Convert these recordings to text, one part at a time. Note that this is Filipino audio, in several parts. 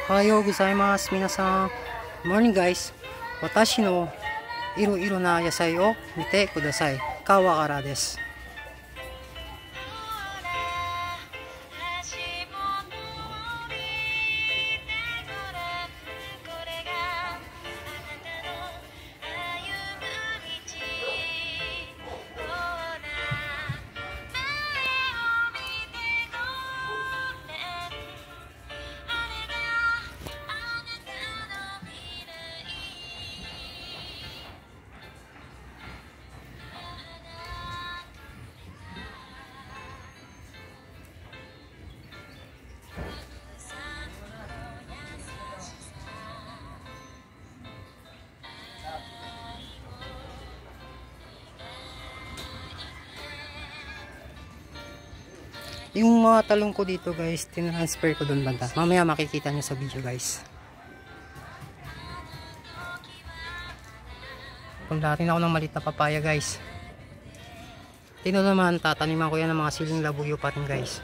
Ohayo gozaimasu, minasan. Good morning guys. Watashi no iro-iro na yasai o mite kudasai. Kawakara desu. Yung mga talong ko dito guys, tinransfer ko doon banda. Mamaya makikita nyo sa video guys. Pagdating ako ng maliit na papaya guys. Tino naman, tataniman ko yan ng mga siling labuyo pa rin guys.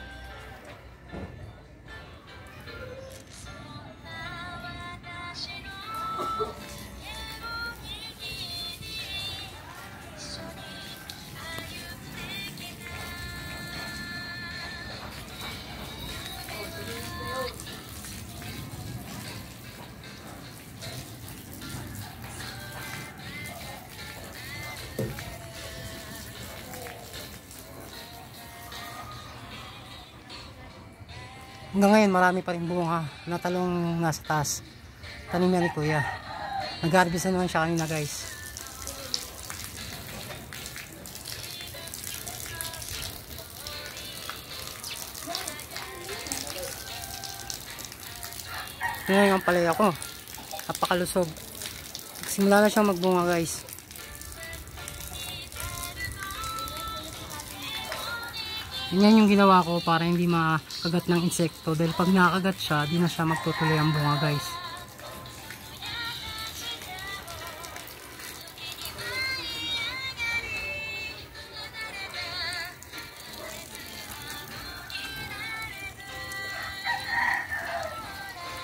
Hanggang ngayon marami pa rin bunga na talong nasa taas. Tanim na ni kuya. Nag-harvest na naman siya kanina guys. Ngayon ang palaya ko. Napakalusog. Simula na siyang magbunga guys. Yan yung ginawa ko para hindi makagat ng insekto. Dahil pag nakagat siya, di na siya magtutuloy ang bunga guys.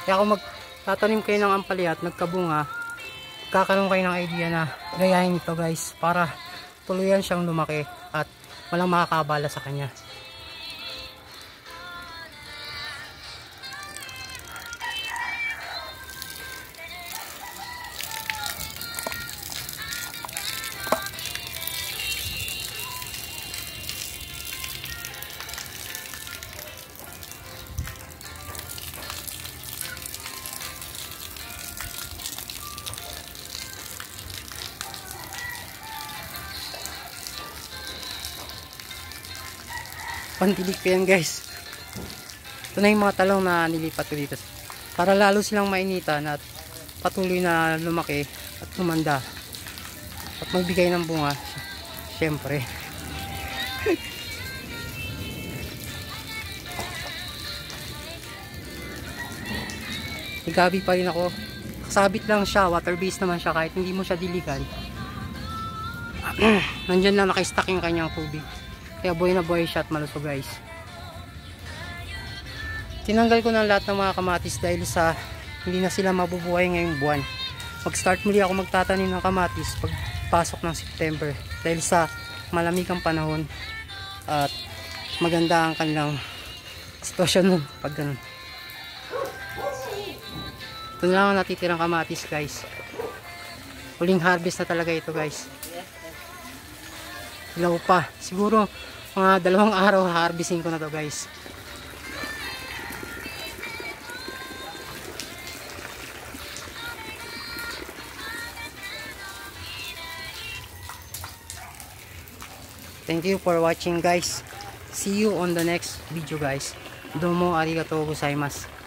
Kaya kung magtatanim kayo ng ampalaya at nagkabunga, kakaroon kayo ng idea na gayahin ito guys. Para tuluyan siyang lumaki at walang makakabala sa kanya. Pantilig ko yan guys. Ito na yung mga talong na nilipat ko dito para lalo silang mainitan at patuloy na lumaki at lumanda at magbigay ng bunga syempre. Igabi pa rin ako. Kasabit lang siya, water based naman siya kahit hindi mo siya diligan. Nandyan lang naka-stack yung kanyang tubig. Kaya buhay na buhay siya at malusog guys. Tinanggal ko na lahat ng mga kamatis dahil sa hindi na sila mabubuhay ngayong buwan. Pag start muli ako magtatanim ng kamatis pag pasok ng September. Dahil sa malamig ang panahon at maganda ang kanilang sitwasyon nun pag ganun. Ito na lang ang natitirang kamatis guys. Huling harvest na talaga ito guys. Ilaw pa. Siguro mga 2 araw harvesting ko na to guys. Thank you for watching guys. See you on the next video guys. Domo arigatou gozaimasu.